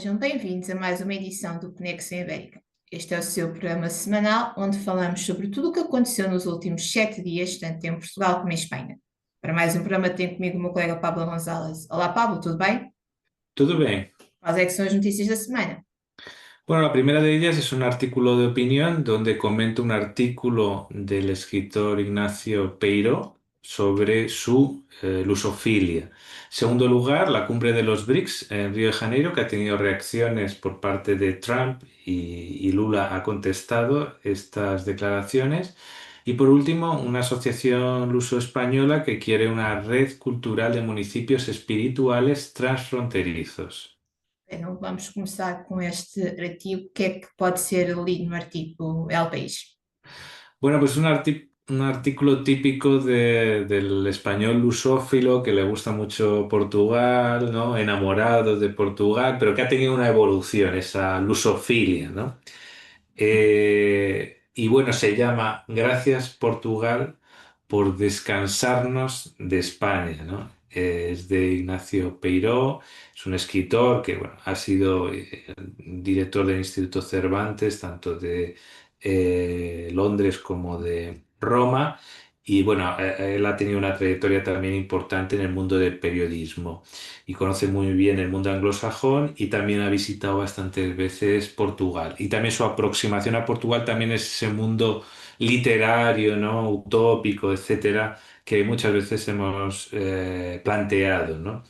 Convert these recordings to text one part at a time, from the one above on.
Sejam bem-vindos a mais uma edição do Conexão Ibérica. Este é o seu programa semanal onde falamos sobre tudo o que aconteceu nos últimos 7 dias, tanto em Portugal como em Espanha. Para mais um programa tenho comigo o meu colega Pablo González. Olá Pablo, tudo bem? Todo bien. Quais é que são as notícias da semana? Bueno, la primera de ellas es un artículo de opinión donde comento un artículo del escritor Ignacio Peiró sobre su lusofilia. Segundo lugar, la cumbre de los BRICS en Río de Janeiro, que ha tenido reacciones por parte de Trump y Lula ha contestado estas declaraciones. Y por último, una asociación luso-española que quiere una red cultural de municipios espirituales transfronterizos. Então, vamos começar com este artigo. O que é que pode ser lido no artigo El País? Bueno, pues un artículo típico del español lusófilo que le gusta mucho Portugal, ¿no? Enamorado de Portugal, pero que ha tenido una evolución, esa lusofilia, ¿no? Y bueno, se llama Gracias Portugal por descansarnos de España, ¿no? Es de Ignacio Peiró, es un escritor que bueno, ha sido director del Instituto Cervantes, tanto de Londres como de Roma, y bueno, él ha tenido una trayectoria también importante en el mundo del periodismo y conoce muy bien el mundo anglosajón y también ha visitado bastantes veces Portugal. Y también su aproximación a Portugal también es ese mundo literario, ¿no? Utópico, etcétera, que muchas veces hemos planteado, ¿no?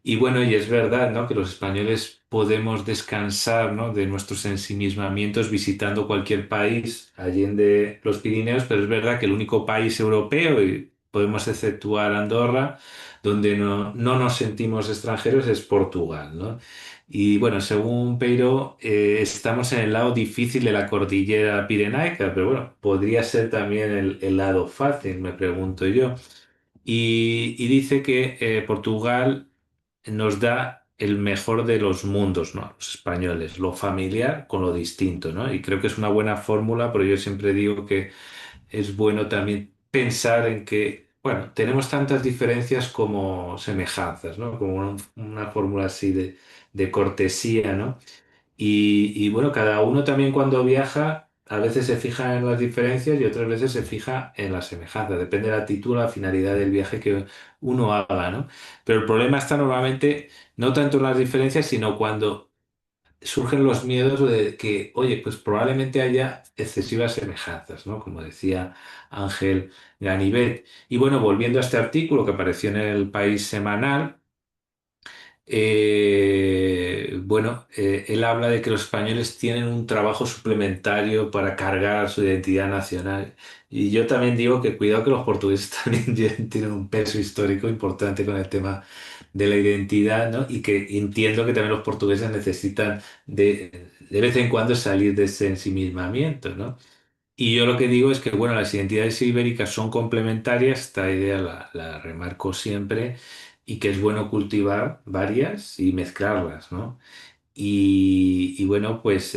Y bueno, y es verdad, ¿no? Que los españoles podemos descansar, ¿no? De nuestros ensimismamientos visitando cualquier país allende los Pirineos, pero es verdad que el único país europeo, y podemos exceptuar Andorra, donde no nos sentimos extranjeros es Portugal, ¿no? Y bueno, según Peiro, estamos en el lado difícil de la cordillera pirenaica, pero bueno, podría ser también el lado fácil, me pregunto yo. Y dice que Portugal nos da el mejor de los mundos, ¿no? Los españoles, lo familiar con lo distinto, ¿no? Y creo que es una buena fórmula, pero yo siempre digo que es bueno también pensar en que, bueno, tenemos tantas diferencias como semejanzas, ¿no? Como una fórmula así de cortesía, ¿no? Y bueno, cada uno también cuando viaja, a veces se fija en las diferencias y otras veces se fija en las semejanzas. Depende de la actitud, la finalidad del viaje que uno haga, ¿no? Pero el problema está normalmente no tanto en las diferencias, sino cuando surgen los miedos de que, oye, pues probablemente haya excesivas semejanzas, ¿no? Como decía Ángel Ganivet. Y bueno, volviendo a este artículo que apareció en el País Semanal, bueno, él habla de que los españoles tienen un trabajo suplementario para cargar su identidad nacional. Y yo también digo que cuidado que los portugueses también tienen un peso histórico importante con el tema de la identidad, ¿no? Y que entiendo que también los portugueses necesitan de vez en cuando salir de ese ensimismamiento, ¿no? Y yo lo que digo es que, bueno, las identidades ibéricas son complementarias, esta idea la remarco siempre, y que es bueno cultivar varias y mezclarlas, ¿no? Y bueno, pues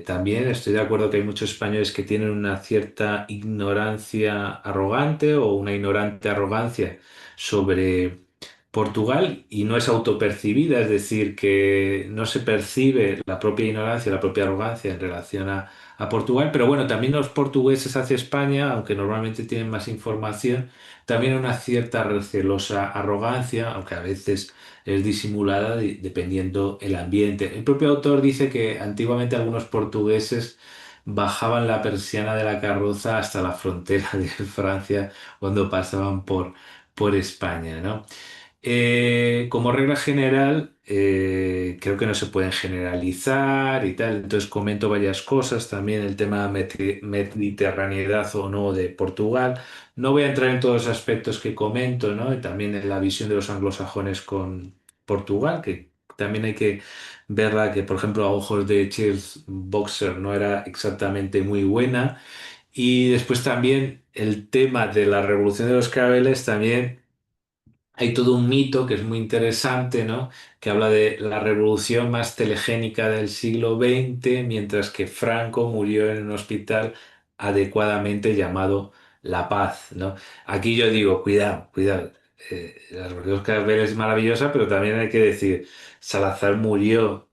también estoy de acuerdo que hay muchos españoles que tienen una cierta ignorancia arrogante o una ignorante arrogancia sobre Portugal y no es autopercibida, es decir, que no se percibe la propia ignorancia, la propia arrogancia en relación a Portugal, pero bueno, también los portugueses hacia España, aunque normalmente tienen más información, también una cierta recelosa arrogancia, aunque a veces es disimulada dependiendo el ambiente. El propio autor dice que antiguamente algunos portugueses bajaban la persiana de la carroza hasta la frontera de Francia cuando pasaban por España, ¿no? Como regla general, creo que no se pueden generalizar y tal, entonces comento varias cosas, también el tema de mediterraneidad o no de Portugal. No voy a entrar en todos los aspectos que comento, ¿no? Y también en la visión de los anglosajones con Portugal, que también hay que verla que, por ejemplo, a ojos de Charles Boxer no era exactamente muy buena. Y después también el tema de la revolución de los claveles también hay todo un mito que es muy interesante, ¿no? Que habla de la revolución más telegénica del siglo XX, mientras que Franco murió en un hospital adecuadamente llamado La Paz, ¿no? Aquí yo digo, cuidado, cuidado. La revolución de los claveles es maravillosa, pero también hay que decir, Salazar murió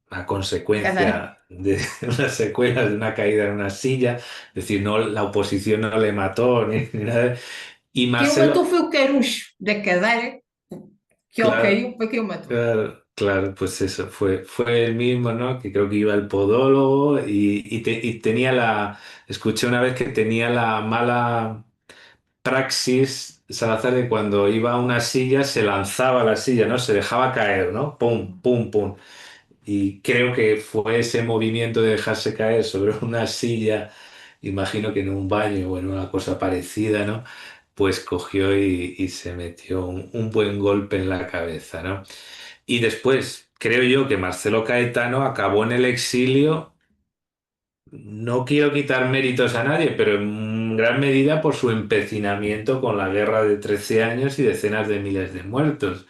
a Cadeira. consecuencia de unas secuelas de una caída en una silla, es decir, no, la oposición no le mató ni nada. Y Quem o matou Marcelo, foi o carucho da cadeira, que ele claro, caiu, foi quem o matou. claro, claro, pues eso, fue el mismo, ¿no? Que creo que iba al podólogo y tenía escuché una vez que tenía la mala praxis, Salazar, de cuando iba a una silla se lanzaba a la silla, ¿no? Se dejaba caer, ¿no? Pum, pum, pum. Y creo que fue ese movimiento de dejarse caer sobre una silla, imagino que en un baño o en una cosa parecida, ¿no? Pues cogió y se metió un buen golpe en la cabeza, ¿no? Y después, creo yo que Marcelo Caetano acabó en el exilio. No quiero quitar méritos a nadie, pero en gran medida por su empecinamiento con la guerra de 13 años y decenas de miles de muertos,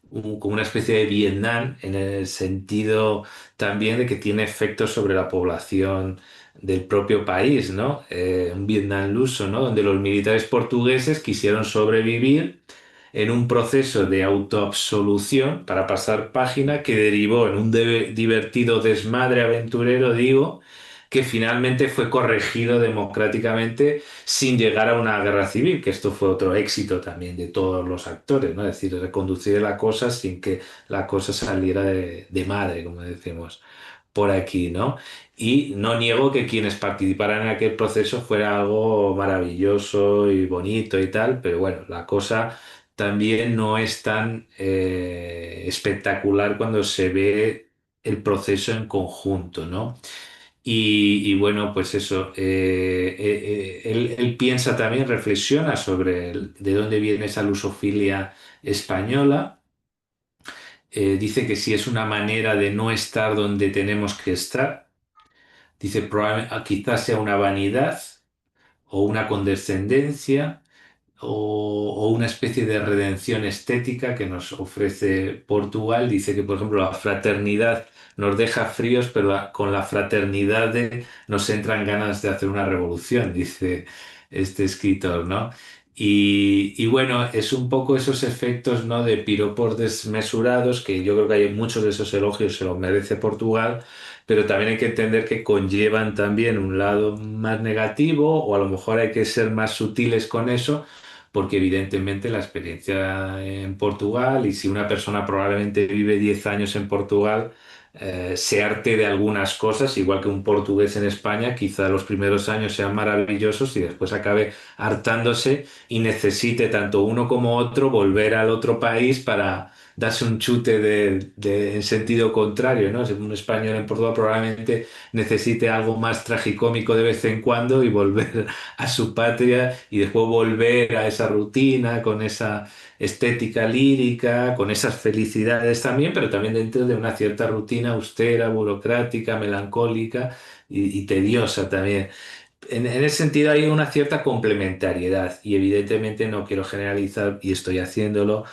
como una especie de Vietnam en el sentido también de que tiene efectos sobre la población del propio país, ¿no? Un Vietnam luso, ¿no? Donde los militares portugueses quisieron sobrevivir en un proceso de autoabsolución para pasar página que derivó en un divertido desmadre aventurero, digo, que finalmente fue corregido democráticamente sin llegar a una guerra civil, que esto fue otro éxito también de todos los actores, ¿no? Es decir, reconducir la cosa sin que la cosa saliera de madre, como decimos por aquí, ¿no? Y no niego que quienes participaran en aquel proceso fuera algo maravilloso y bonito y tal, pero bueno, la cosa también no es tan espectacular cuando se ve el proceso en conjunto, ¿no? Y bueno, pues eso, él piensa también, reflexiona sobre de dónde viene esa lusofilia española. Dice que si es una manera de no estar donde tenemos que estar. Dice, quizás sea una vanidad o una condescendencia o una especie de redención estética que nos ofrece Portugal. Dice que, por ejemplo, la fraternidad nos deja fríos, pero con la fraternidad nos entran ganas de hacer una revolución, dice este escritor, ¿no? Y bueno, es un poco esos efectos, ¿no? De piropos desmesurados, que yo creo que hay muchos de esos elogios, se los merece Portugal, pero también hay que entender que conllevan también un lado más negativo, o a lo mejor hay que ser más sutiles con eso, porque evidentemente la experiencia en Portugal, y si una persona probablemente vive 10 años en Portugal, se harte de algunas cosas, igual que un portugués en España, quizá los primeros años sean maravillosos y después acabe hartándose y necesite tanto uno como otro volver al otro país para darse un chute en sentido contrario, ¿no? Si un español en Portugal probablemente necesite algo más tragicómico de vez en cuando y volver a su patria y después volver a esa rutina con esa estética lírica, con esas felicidades también, pero también dentro de una cierta rutina austera, burocrática, melancólica y tediosa también. En ese sentido hay una cierta complementariedad y evidentemente no quiero generalizar y estoy haciéndolo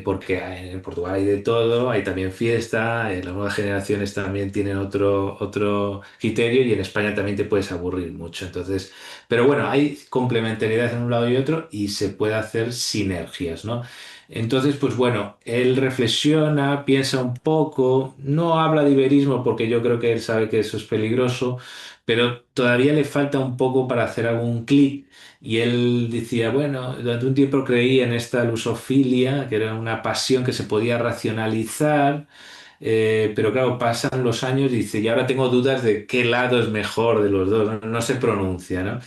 porque en Portugal hay de todo, hay también fiesta, las nuevas generaciones también tienen otro criterio y en España también te puedes aburrir mucho. Entonces, pero bueno, hay complementariedad en un lado y otro y se puede hacer sinergias, ¿no? Entonces, pues bueno, él reflexiona, piensa un poco, no habla de iberismo porque yo creo que él sabe que eso es peligroso, pero todavía le falta un poco para hacer algún clic. Y él decía, bueno, durante un tiempo creí en esta lusofilia, que era una pasión que se podía racionalizar, pero claro, pasan los años y dice, y ahora tengo dudas de qué lado es mejor de los dos, no se pronuncia, ¿no?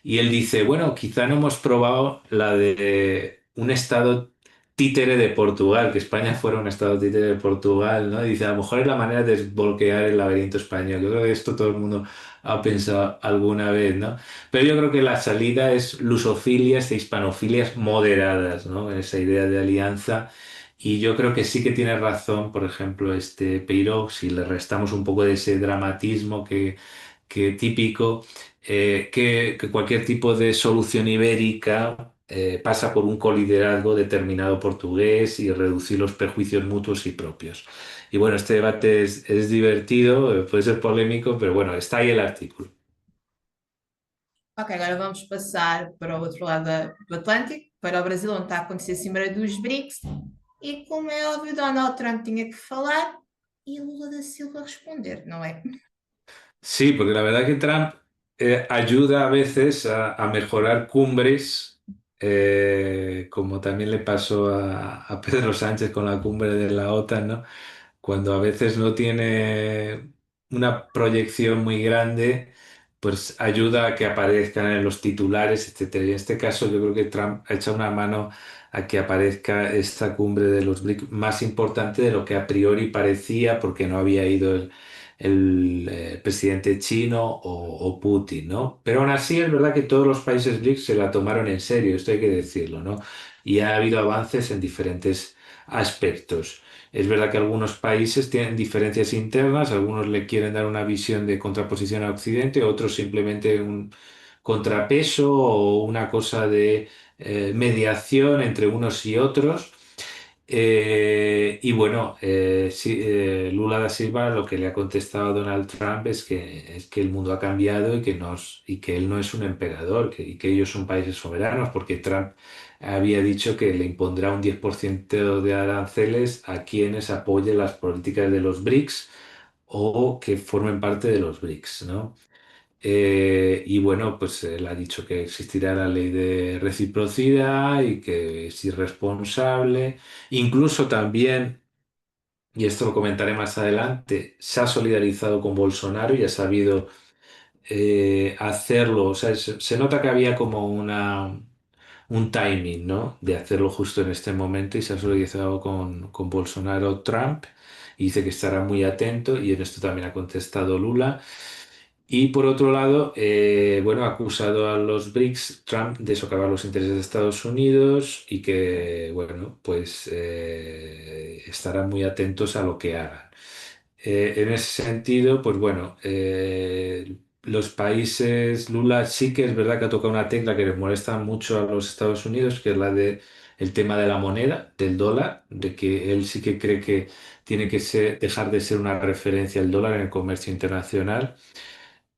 Y él dice, bueno, quizá no hemos probado la de un estado títere de Portugal, que España fuera un estado títere de Portugal, ¿no? Y dice, a lo mejor es la manera de desbloquear el laberinto español. Yo creo que esto todo el mundo ha pensado alguna vez, ¿no? Pero yo creo que la salida es lusofilias e hispanofilias moderadas, ¿no? Esa idea de alianza. Y yo creo que sí que tiene razón, por ejemplo, este Peiró, si le restamos un poco de ese dramatismo que típico, que cualquier tipo de solución ibérica pasa por un coliderazgo determinado portugués y reducir los perjuicios mutuos y propios. Y bueno, este debate es divertido, puede ser polémico, pero bueno, está ahí el artículo. Ok, agora vamos passar para o outro lado do Atlântico, para o Brasil, onde está a acontecer a Cimeira dos BRICS. E como é óbvio, Donald Trump tinha que falar e Lula da Silva responder, não é? Sí, porque la verdad que Trump ayuda a veces a mejorar cumbres, como también le pasó a Pedro Sánchez con la cumbre de la OTAN, ¿no? Cuando a veces no tiene una proyección muy grande, pues ayuda a que aparezcan en los titulares, etcétera. Y en este caso yo creo que Trump ha echado una mano a que aparezca esta cumbre de los BRICS más importante de lo que a priori parecía, porque no había ido el presidente chino o Putin, ¿no? Pero aún así es verdad que todos los países BRICS se la tomaron en serio, esto hay que decirlo, ¿no? Y ha habido avances en diferentes aspectos. Es verdad que algunos países tienen diferencias internas, algunos le quieren dar una visión de contraposición a Occidente, otros simplemente un contrapeso o una cosa de mediación entre unos y otros. Y bueno, sí, Lula da Silva lo que le ha contestado a Donald Trump es que el mundo ha cambiado y que él no es un emperador y que ellos son países soberanos, porque Trump había dicho que le impondrá un 10% de aranceles a quienes apoyen las políticas de los BRICS o que formen parte de los BRICS, ¿no? Y bueno, pues él ha dicho que existirá la ley de reciprocidad y que es irresponsable. Incluso también, y esto lo comentaré más adelante, se ha solidarizado con Bolsonaro y ha sabido hacerlo. O sea, se nota que había como un timing, ¿no? De hacerlo justo en este momento y se ha solidarizado con Bolsonaro Trump y dice que estará muy atento y en esto también ha contestado Lula. Y por otro lado, bueno, ha acusado a los BRICS, Trump, de socavar los intereses de Estados Unidos y que, bueno, pues estarán muy atentos a lo que hagan. En ese sentido, pues bueno, los países, Lula sí que es verdad que ha tocado una tecla que les molesta mucho a los Estados Unidos, que es la de el tema de la moneda, del dólar, de que él sí que cree que tiene que dejar de ser una referencia el dólar en el comercio internacional.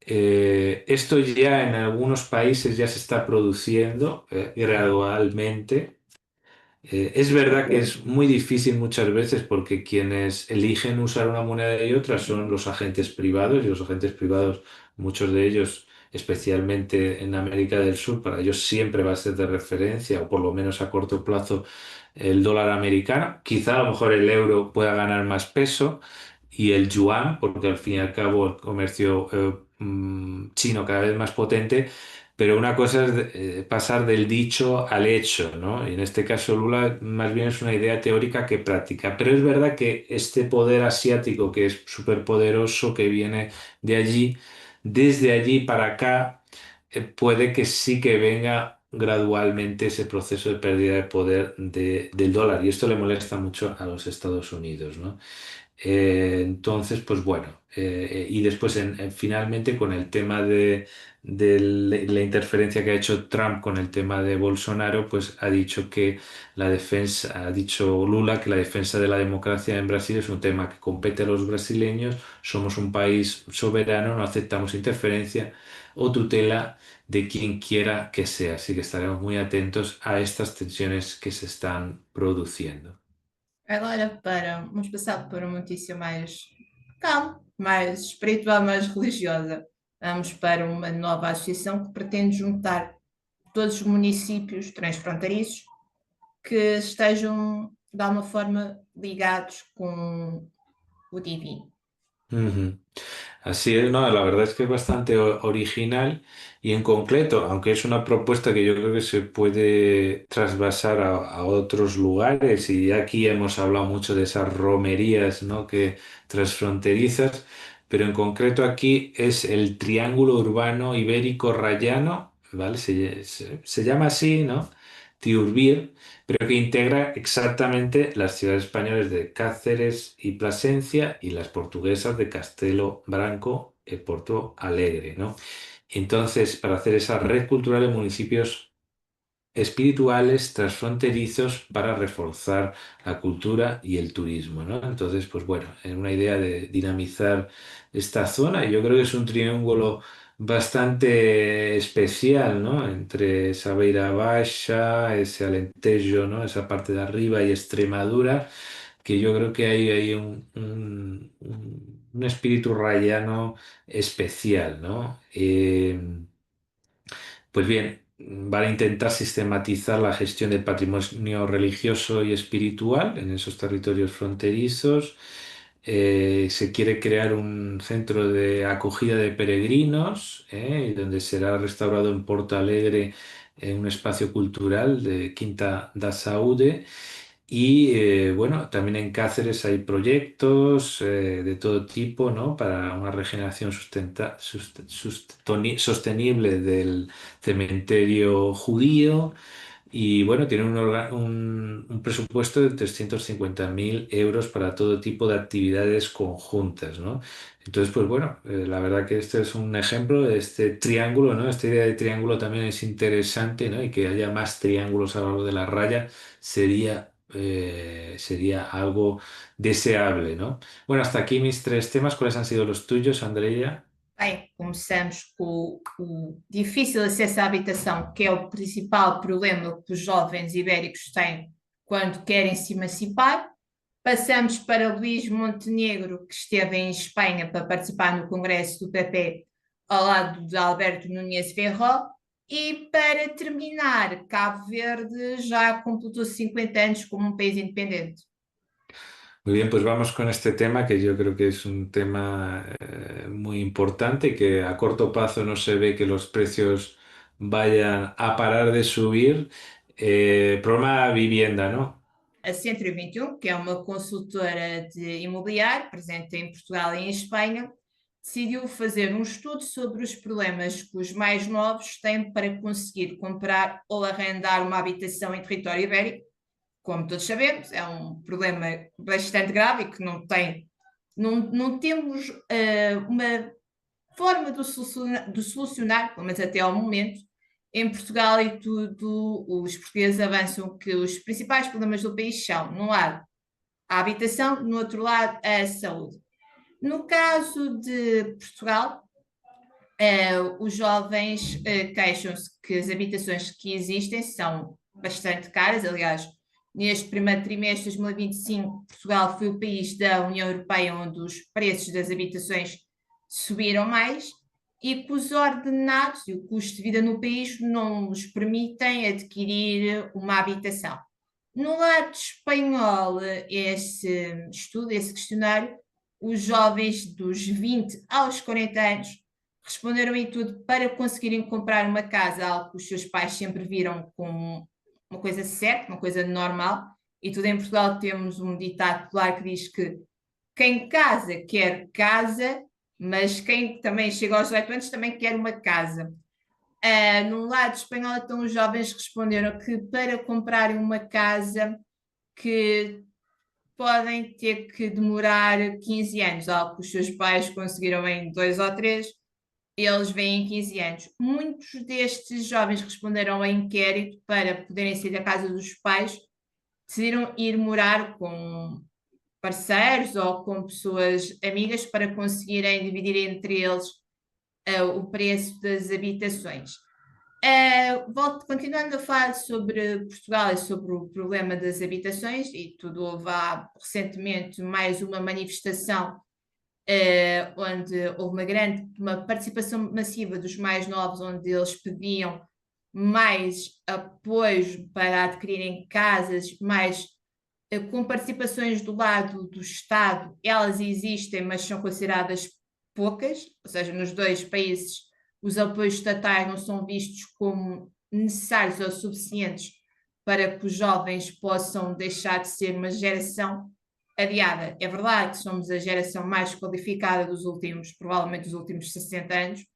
Esto ya en algunos países ya se está produciendo gradualmente. Es verdad que es muy difícil muchas veces porque quienes eligen usar una moneda y otra son los agentes privados y los agentes privados, muchos de ellos, especialmente en América del Sur, para ellos siempre va a ser de referencia o por lo menos a corto plazo el dólar americano. Quizá a lo mejor el euro pueda ganar más peso y el yuan, porque al fin y al cabo el comercio chino cada vez más potente. Pero una cosa es pasar del dicho al hecho, ¿no? Y en este caso Lula más bien es una idea teórica que práctica. Pero es verdad que este poder asiático que es súper poderoso, que viene de allí, desde allí para acá, puede que sí que venga gradualmente ese proceso de pérdida de poder del dólar. Y esto le molesta mucho a los Estados Unidos, ¿no? Entonces, pues bueno, y después finalmente con el tema de la interferencia que ha hecho Trump con el tema de Bolsonaro, pues ha dicho que la defensa, ha dicho Lula que la defensa de la democracia en Brasil es un tema que compete a los brasileños, somos un país soberano, no aceptamos interferencia o tutela de quien quiera que sea, así que estaremos muy atentos a estas tensiones que se están produciendo. Agora vamos passar para uma notícia mais calma, mais espiritual, mais religiosa. Vamos para uma nova associação que pretende juntar todos os municípios transfronteiriços que estejam, de alguma forma, ligados com o divino. Ujú. Así es, no, la verdad es que es bastante original y en concreto, aunque es una propuesta que yo creo que se puede trasvasar a otros lugares y aquí hemos hablado mucho de esas romerías, ¿no? Que transfronterizas, pero en concreto aquí es el Triángulo Urbano Ibérico Rayano, ¿vale? Se llama así, ¿no? Tiurbir, pero que integra exactamente las ciudades españolas de Cáceres y Plasencia y las portuguesas de Castelo Branco y Porto Alegre, ¿no? Entonces, para hacer esa red cultural de municipios espirituales transfronterizos para reforzar la cultura y el turismo, ¿no? Entonces, pues bueno, en una idea de dinamizar esta zona, y yo creo que es un triángulo bastante especial, ¿no? Entre esa Beira Baixa, ese Alentejo, ¿no? Esa parte de arriba y Extremadura. que yo creo que hay ahí un espíritu rayano especial, ¿no? Pues bien, van a intentar sistematizar la gestión del patrimonio religioso y espiritual en esos territorios fronterizos. Se quiere crear un centro de acogida de peregrinos, donde será restaurado en Porto Alegre un espacio cultural de Quinta da Saúde. Y bueno, también en Cáceres hay proyectos de todo tipo, ¿no? Para una regeneración sostenible del cementerio judío. Y bueno, tiene un presupuesto de 350.000 euros para todo tipo de actividades conjuntas, ¿no? Entonces, pues bueno, la verdad que este es un ejemplo de este triángulo, ¿no? Esta idea de triángulo también es interesante, ¿no? Y que haya más triángulos a lo largo de la raya sería algo deseable, ¿no? Bueno, hasta aquí mis tres temas. ¿Cuáles han sido los tuyos, Andrea? Bem, começamos com o difícil acesso à habitação, que é o principal problema que os jovens ibéricos têm quando querem se emancipar. Passamos para Luís Montenegro, que esteve em Espanha para participar no Congresso do PP ao lado de Alberto Núñez Feijóo. E para terminar, Cabo Verde já completou 50 anos como um país independente. Muy bien, pues vamos con este tema que yo creo que es un tema muy importante y que a corto plazo no se ve que los precios vayan a parar de subir. Problema vivienda, ¿no? A Centro 21, que é uma consultora de imobiliário presente em Portugal e em Espanha, decidiu fazer um estudo sobre os problemas que os mais novos têm para conseguir comprar ou arrendar uma habitação em território ibérico. Como todos sabemos, é um problema bastante grave e que não temos uma forma de solucionar, pelo menos até ao momento. Em Portugal e tudo, os portugueses avançam que os principais problemas do país são, num lado, a habitação, no outro lado, a saúde. No caso de Portugal, os jovens queixam-se que as habitações que existem são bastante caras. Aliás, neste primeiro trimestre de 2025, Portugal foi o país da União Europeia onde os preços das habitações subiram mais e que os ordenados e o custo de vida no país não nos permitem adquirir uma habitação. No lado espanhol, esse estudo, esse questionário, os jovens dos 20 aos 40 anos responderam em tudo para conseguirem comprar uma casa, algo que os seus pais sempre viram como uma coisa certa, uma coisa normal. E tudo em Portugal temos um ditado popular que diz que quem casa quer casa, mas quem também chega aos 18 anos também quer uma casa. No lado espanhol, então, os jovens responderam que para comprarem uma casa que podem ter que demorar 15 anos, algo que os seus pais conseguiram em 2 ou 3, eles vêm em 15 anos. Muitos destes jovens responderam ao inquérito para poderem sair da casa dos pais, decidiram ir morar com parceiros ou com pessoas amigas para conseguirem dividir entre eles o preço das habitações. Continuando a falar sobre Portugal e sobre o problema das habitações, e tudo houve recentemente mais uma manifestação onde houve uma participação massiva dos mais novos, onde eles pediam mais apoio para adquirirem casas, mais com participações do lado do Estado. Elas existem, mas são consideradas poucas, ou seja, nos dois países os apoios estatais não são vistos como necessários ou suficientes para que os jovens possam deixar de ser uma geração adiada. É verdade que somos a geração mais qualificada provavelmente dos últimos 60 anos,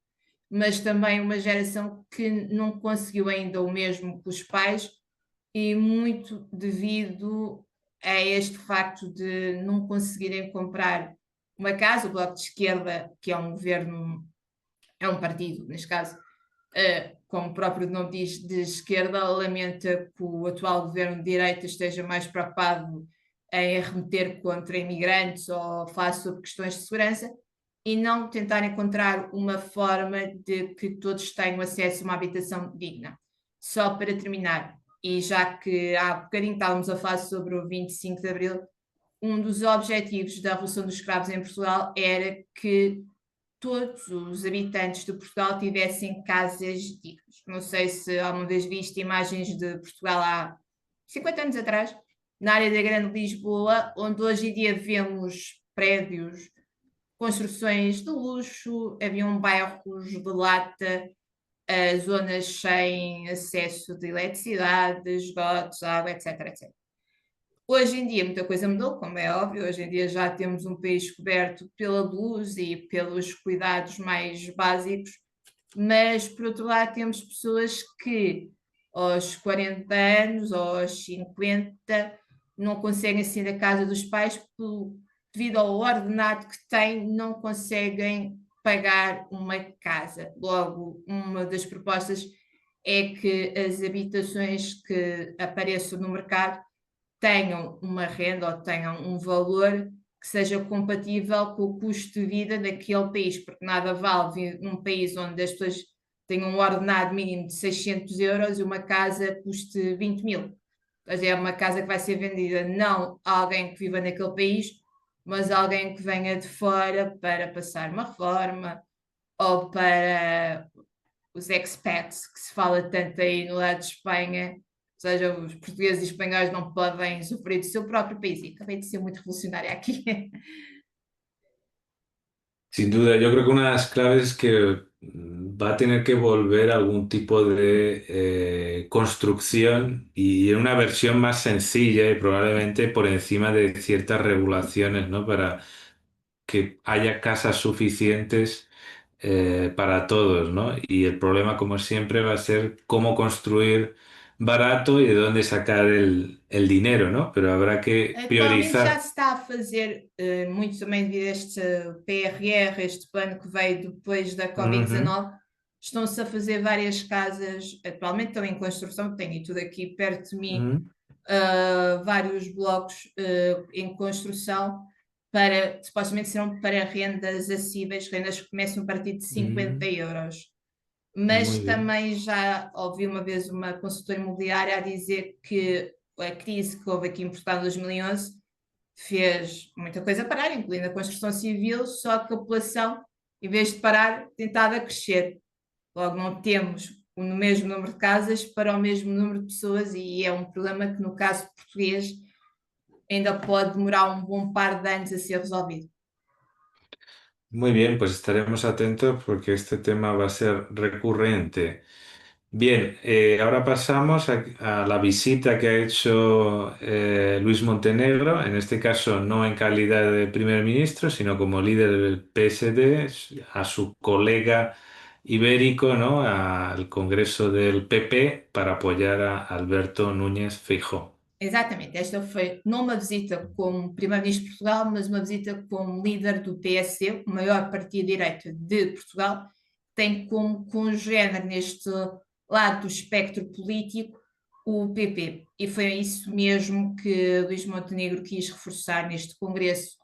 mas também uma geração que não conseguiu ainda o mesmo que os pais, e muito devido a este facto de não conseguirem comprar uma casa. O Bloco de Esquerda, que é um governo, é um partido, neste caso, como o próprio nome diz, de esquerda, lamenta que o atual governo de direita esteja mais preocupado em remeter contra imigrantes ou falar sobre questões de segurança e não tentar encontrar uma forma de que todos tenham acesso a uma habitação digna. Só para terminar, e já que há bocadinho estávamos a falar sobre o 25 de Abril, um dos objetivos da Revolução dos Escravos em Portugal era que todos os habitantes de Portugal tivessem casas dignas. Não sei se alguma vez viste imagens de Portugal há 50 anos atrás, na área da Grande Lisboa, onde hoje em dia vemos prédios, construções de luxo, haviam bairros de lata, zonas sem acesso de eletricidade, esgotos, água, etc, etc. Hoje em dia muita coisa mudou, como é óbvio, hoje em dia já temos um país coberto pela luz e pelos cuidados mais básicos, mas por outro lado temos pessoas que aos 40 anos ou aos 50 não conseguem sair da casa dos pais devido ao ordenado que têm, não conseguem pagar uma casa. Logo, uma das propostas é que as habitações que apareçam no mercado tenham uma renda ou tenham um valor que seja compatível com o custo de vida daquele país, porque nada vale vir num país onde as pessoas têm um ordenado mínimo de 600 euros e uma casa custe 20 mil. Mas é uma casa que vai ser vendida não a alguém que viva naquele país, mas a alguém que venha de fora para passar uma reforma ou para os expats, que se fala tanto aí no lado de Espanha, ou seja, os portugueses e espanhóis não podem sofrer do seu próprio país. E acabei de ser muito revolucionária aqui. Sin duda, yo creo que una de las claves es que va a tener que volver a algún tipo de construcción y en una versión más sencilla y probablemente por encima de ciertas regulaciones, ¿no? Para que haya casas suficientes para todos, ¿no? Y el problema, como siempre, va a ser cómo construir barato y de dónde sacar el dinero, ¿no? Pero habrá que Atualmente já priorizar. se está a fazer, muito também devido a este PRR, este plano que veio depois da Ujú, Covid-19, estão-se a fazer várias casas, atualmente estão em construção, tenho tudo aqui perto de mim, ujú, vários blocos em construção para, supostamente serão para rendas acessíveis, rendas que começam a partir de 50 ujú. euros. Muy Mas bien. também já ouvi uma vez uma consultora imobiliária a dizer que a crise que houve aqui em Portugal em 2011 fez muita coisa parar, incluindo a construção civil, só que a população, em vez de parar, tentava crescer. Logo, não temos o mesmo número de casas para o mesmo número de pessoas, e é um problema que, no caso português, ainda pode demorar um bom par de anos a ser resolvido. Muy bien, pues estaremos atentos porque este tema va a ser recurrente. Bien, ahora pasamos a la visita que ha hecho Luis Montenegro, en este caso no en calidad de primer ministro, sino como líder del PSD, a su colega ibérico, ¿no? Al Congreso del PP para apoyar a Alberto Núñez Feijóo. Exatamente, esta foi não uma visita como Primeiro-Ministro de Portugal, mas uma visita como líder do PSD, o maior partido de direita de Portugal, tem como congénere neste lado do espectro político o PP. E foi isso mesmo que Luís Montenegro quis reforçar neste congresso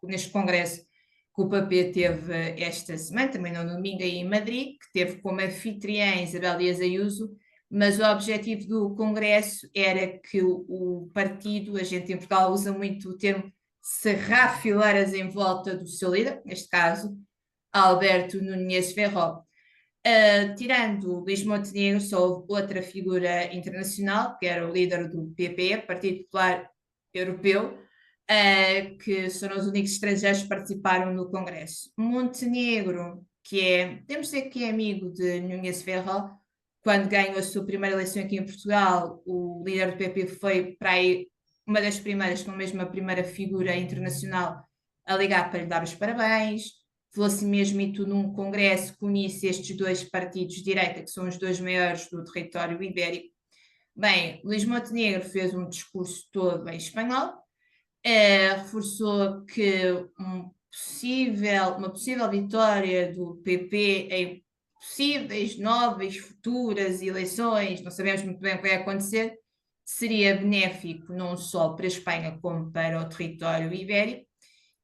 que o PP teve esta semana, também no domingo aí em Madrid, que teve como anfitriã Isabel Dias Ayuso, mas o objetivo do Congresso era que o partido, a gente em Portugal usa muito o termo cerrar fileiras em volta do seu líder, neste caso, Alberto Núñez Ferro. Tirando Luís Montenegro, só houve outra figura internacional, que era o líder do PP, Partido Popular Europeu, que foram os únicos estrangeiros que participaram no Congresso. Montenegro, que é, temos de dizer que é amigo de Núñez Ferro, quando ganhou a sua primeira eleição aqui em Portugal, o líder do PP foi para aí uma das primeiras, não mesmo a primeira figura internacional a ligar para lhe dar os parabéns. Falou-se mesmo e tudo num congresso que unisse estes dois partidos de direita, que são os dois maiores do território ibérico. Bem, Luís Montenegro fez um discurso todo em espanhol, reforçou que uma possível vitória do PP em possíveis novas futuras eleições, não sabemos muito bem o que vai acontecer, seria benéfico não só para a Espanha como para o território ibérico,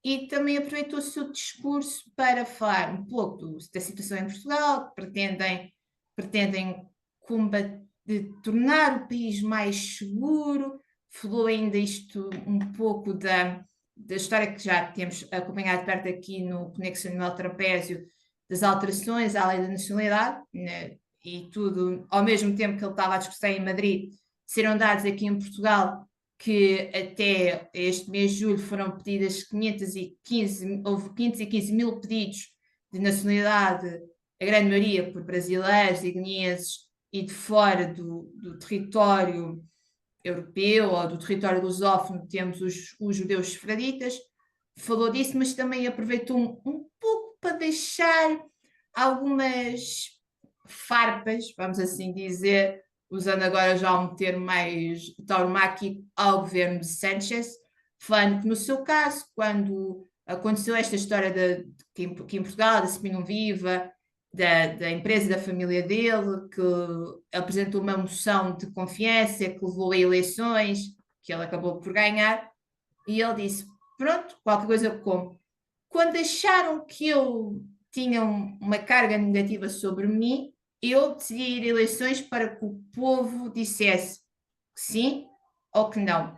e também aproveitou o seu discurso para falar um pouco da situação em Portugal, pretendem tornar o país mais seguro, falou ainda isto um pouco da história que já temos acompanhado perto aqui no Conexão no Trapézio, das alterações à lei da nacionalidade, né, e tudo, ao mesmo tempo que ele estava a discutir em Madrid, serão dados aqui em Portugal, que até este mês de julho foram pedidas 515, houve 515 mil pedidos de nacionalidade, a grande maioria por brasileiros e guineenses e de fora do território europeu ou do território lusófono, temos os judeus sefraditas. Falou disso, mas também aproveitou um pouco para deixar algumas farpas, vamos assim dizer, usando agora já um termo mais tauromáquico, ao governo de Sánchez, falando que no seu caso, quando aconteceu esta história que em Portugal, da Seminum Viva, da empresa da família dele, que apresentou uma moção de confiança que levou a eleições, que ele acabou por ganhar, e ele disse: pronto, qualquer coisa como. Quando acharam que eu tinha uma carga negativa sobre mim, eu decidi ir a eleições para que o povo dissesse que sim ou que não.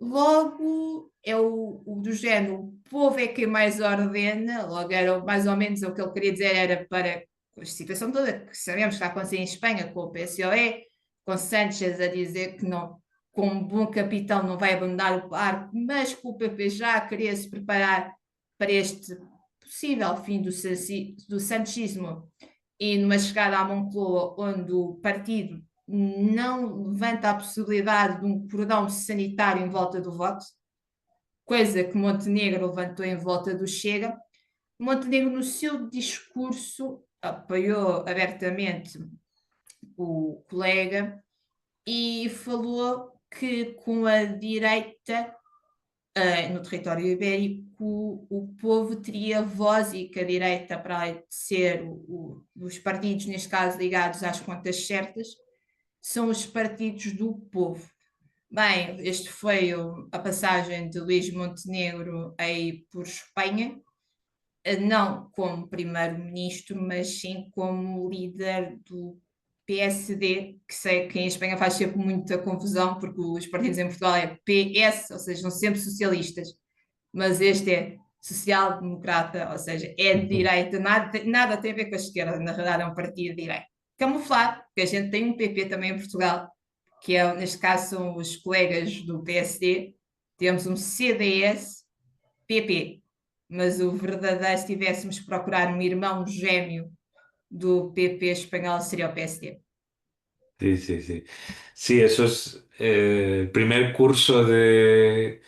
Logo, é o do género, o povo é quem mais ordena, logo era mais ou menos o que ele queria dizer, era para a situação toda que sabemos que está a acontecer em Espanha com o PSOE, com Sánchez a dizer que não, como bom capitão não vai abandonar o barco, mas que o PP já queria se preparar para este possível fim do sanchismo e numa chegada à Moncloa onde o partido não levanta a possibilidade de um cordão sanitário em volta do voto, coisa que Montenegro levantou em volta do Chega. Montenegro, no seu discurso, apoiou abertamente o colega e falou que com a direita no território ibérico o povo teria voz e que a direita, para além de ser os partidos, neste caso ligados às contas certas, são os partidos do povo. Bem, este foi a passagem de Luís Montenegro aí por Espanha, não como primeiro-ministro, mas sim como líder do PSD, que sei que em Espanha faz sempre muita confusão, porque os partidos em Portugal é PS, ou seja, são sempre socialistas, mas este é social-democrata, ou seja, é de direita, nada tem a ver com a esquerda, na verdade é um partido de direita. Camuflado, porque a gente tem um PP também em Portugal, que é, neste caso são os colegas do PSD, temos um CDS-PP, mas o verdadeiro, se tivéssemos que procurar um irmão gêmeo do PP espanhol, seria o PSD. Sí, sí, sí. Sí, eso es el primer curso de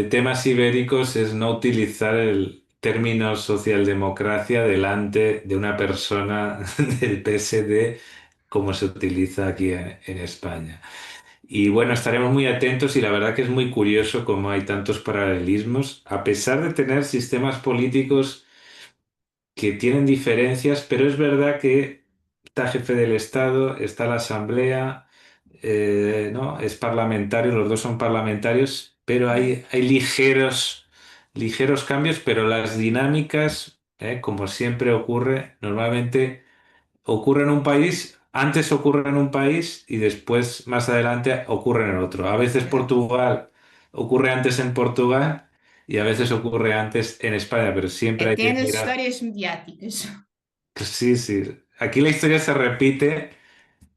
temas ibéricos es no utilizar el término socialdemocracia delante de una persona del PSD como se utiliza aquí en España. Y bueno, estaremos muy atentos y la verdad que es muy curioso cómo hay tantos paralelismos, a pesar de tener sistemas políticos que tienen diferencias, pero es verdad que está jefe del Estado, está la Asamblea, ¿no? Es parlamentario, los dos son parlamentarios, pero hay ligeros cambios, pero las dinámicas, como siempre ocurre, normalmente ocurre en un país, antes ocurre en un país y después, más adelante, ocurre en el otro. A veces Portugal ocurre antes en Portugal y a veces ocurre antes en España, pero siempre hay Até que nas mirar. histórias mediáticas. Sí, sí. Aquí la historia se repite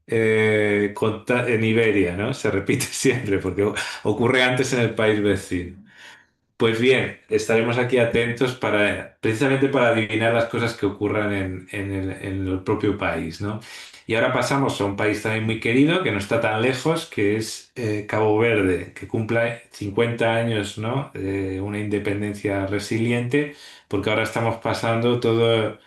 en Iberia, ¿no? Se repite siempre porque ocurre antes en el país vecino. Pues bien, estaremos aquí atentos precisamente para adivinar las cosas que ocurran en el propio país, ¿no? Y ahora pasamos a un país también muy querido, que no está tan lejos, que es Cabo Verde, que cumple 50 años, ¿no? Una independencia resiliente, porque ahora estamos pasando todo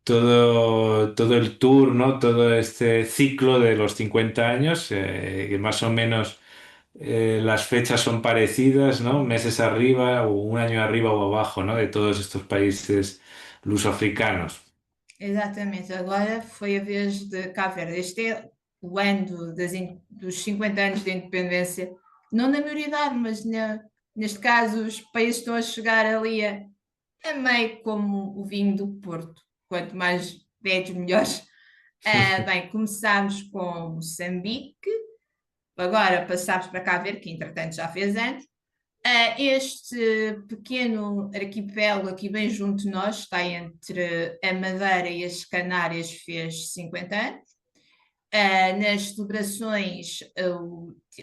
el tour, ¿no? Todo este ciclo de los 50 años, que más o menos las fechas son parecidas, ¿no? Meses arriba o un año arriba o abajo, ¿no? De todos estos países lusofricanos. Exatamente, agora foi a vez de Cabo Verde. Este é o ano dos 50 anos de independência, não na maioridade, mas neste caso os países estão a chegar ali a meio como o vinho do Porto, quanto mais velhos, melhores. Bem, começámos com Moçambique, agora passámos para Cabo Verde, que entretanto já fez anos, Este pequeno arquipélago aqui bem junto de nós, está entre a Madeira e as Canárias, fez 50 anos. Nas celebrações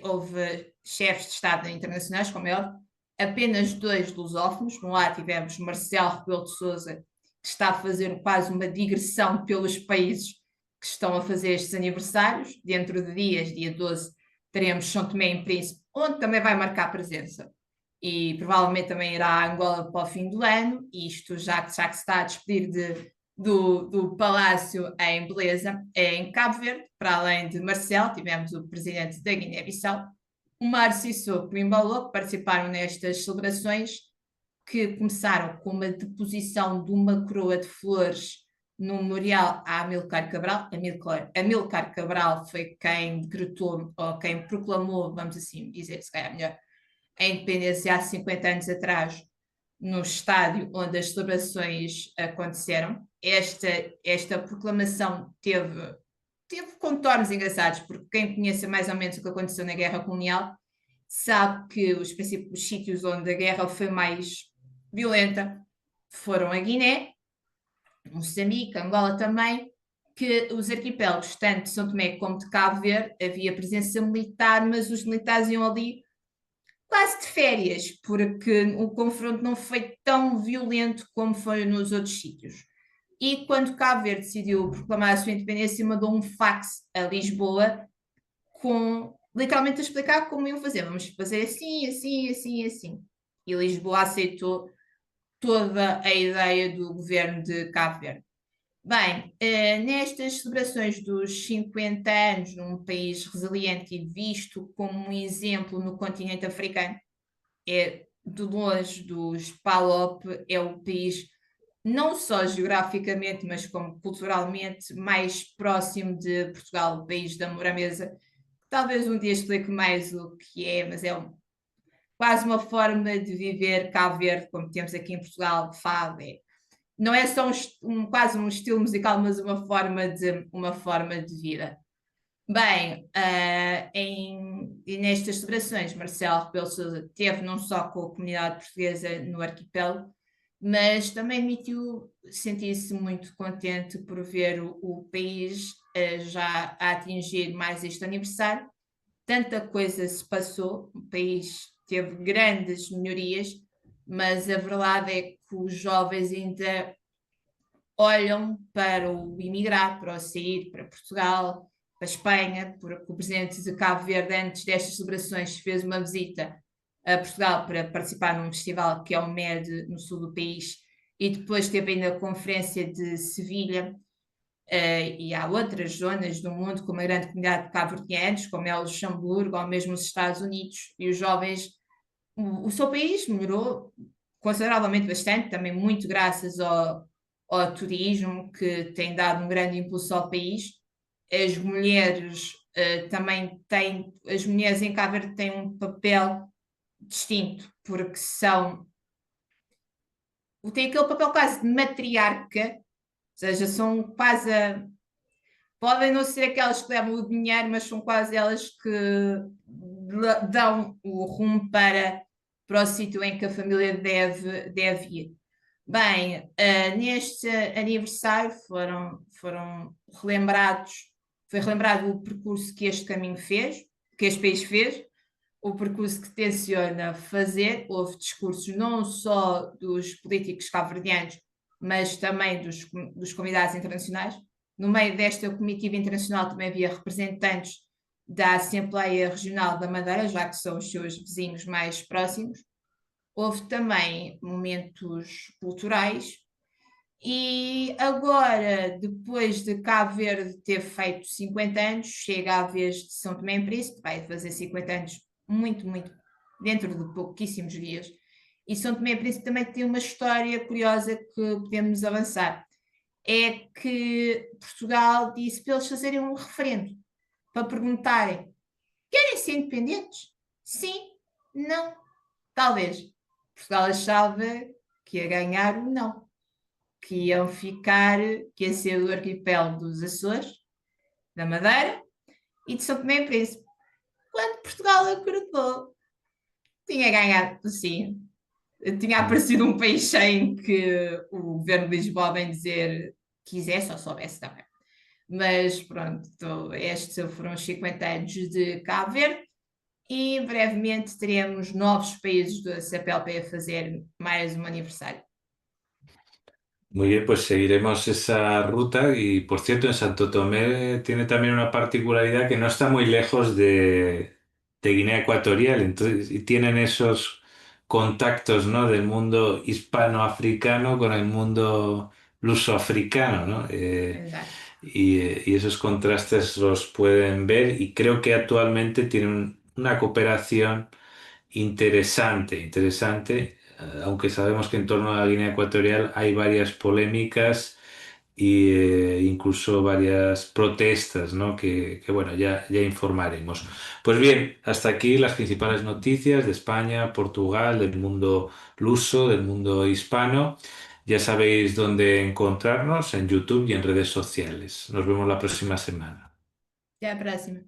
houve chefes de Estado internacionais, como é óbvio, apenas 2 lusófonos. No lado tivemos Marcelo Rebelo de Sousa, que está a fazer quase uma digressão pelos países que estão a fazer estes aniversários. Dentro de dias, dia 12, teremos São Tomé e Príncipe, onde também vai marcar presença. E provavelmente também irá a Angola para o fim do ano, isto já que se está a despedir do Palácio em Beleza, em Cabo Verde. Para além de Marcel, tivemos o presidente da Guiné-Bissau, o Márcio Sissoko e o Embalo, que participaram nestas celebrações, que começaram com uma deposição de uma coroa de flores no memorial a Amílcar Cabral. Amílcar Cabral foi quem decretou, ou quem proclamou, vamos assim dizer, se calhar melhor, a independência há 50 anos atrás, no estádio onde as celebrações aconteceram. Esta proclamação teve contornos engraçados, porque quem conhece mais ou menos o que aconteceu na Guerra Colonial sabe que os sítios onde a guerra foi mais violenta foram a Guiné, Moçambique, Angola também, que os arquipélagos, tanto de São Tomé como de Cabo Verde, havia presença militar, mas os militares iam ali quase de férias, porque o confronto não foi tão violento como foi nos outros sítios. E quando Cabo Verde decidiu proclamar a sua independência, mandou um fax a Lisboa com literalmente a explicar como iam fazer. Vamos fazer assim, assim, assim, assim. E Lisboa aceitou toda a ideia do governo de Cabo Verde. Bem, nestas celebrações dos 50 anos num país resiliente e visto como um exemplo no continente africano, de longe dos PALOP, é o país, não só geograficamente, mas como culturalmente, mais próximo de Portugal, o país da amor à mesa. Talvez um dia explique mais o que é, mas é quase uma forma de viver Cabo Verde, como temos aqui em Portugal, fado. Não é só quase um estilo musical, mas uma forma de vida. Bem, e nestas celebrações, Marcelo Rebelo de Sousa teve não só com a comunidade portuguesa no arquipélago, mas também admitiu sentir-se muito contente por ver o país já a atingir mais este aniversário. Tanta coisa se passou, o país teve grandes melhorias, mas a verdade é que os jovens ainda olham para o imigrar, para o sair, para Portugal, para a Espanha, porque o presidente de Cabo Verde, antes destas celebrações, fez uma visita a Portugal para participar num festival que é o MED, no sul do país, e depois teve ainda a Conferência de Sevilha, e há outras zonas do mundo com uma grande comunidade de cabo-verdianos, como é o Luxemburgo ou mesmo os Estados Unidos, e os jovens, o seu país melhorou consideravelmente bastante, também muito graças ao turismo, que tem dado um grande impulso ao país. As mulheres também têm, as mulheres em Cabo Verde têm um papel distinto, porque têm aquele papel quase de matriarca, ou seja, são quase podem não ser aquelas que levam o dinheiro, mas são quase elas que dão o rumo para o sítio em que a família deve ir. Bem, neste aniversário foram relembrados, foi relembrado o percurso que este caminho fez, que este país fez, o percurso que tenciona fazer. Houve discursos não só dos políticos cabo-verdianos, mas também dos convidados internacionais. No meio desta comitiva internacional também havia representantes da Assembleia Regional da Madeira, já que são os seus vizinhos mais próximos. Houve também momentos culturais. E agora, depois de Cabo Verde ter feito 50 anos, chega a vez de São Tomé e Príncipe, vai fazer 50 anos muito, muito, dentro de pouquíssimos dias. E São Tomé e Príncipe também tem uma história curiosa que podemos avançar. É que Portugal disse para eles fazerem um referendo, para perguntarem: querem ser independentes? Sim? Não? Talvez. Portugal achava que ia ganhar o não, que iam ficar, que ia ser o arquipélago dos Açores, da Madeira e de São Tomé e Príncipe. Quando Portugal acordou Tinha ganhado, sim. Tinha Mm. aparecido um país em que o governo de Lisboa, bem dizer, quisesse ou soubesse também. Mas pronto, estes foram os 50 anos de Cabo Verde e brevemente teremos novos países da CPLP a fazer mais um aniversário. Muy bien, pues seguiremos esa ruta y por cierto, en Santo Tomé tiene también una particularidad que no está muy lejos de Guinea Ecuatorial, entonces y tienen esos contactos, ¿no? Del mundo hispanoafricano con el mundo lusoafricano, ¿no? Exato. Y esos contrastes los pueden ver y creo que actualmente tienen una cooperación interesante, interesante, aunque sabemos que en torno a la Guinea Ecuatorial hay varias polémicas y incluso varias protestas, ¿no? Bueno, ya informaremos. Pues bien, hasta aquí las principales noticias de España, Portugal, del mundo luso, del mundo hispano. Ya sabéis dónde encontrarnos en YouTube y en redes sociales. Nos vemos la próxima semana. Até a próxima.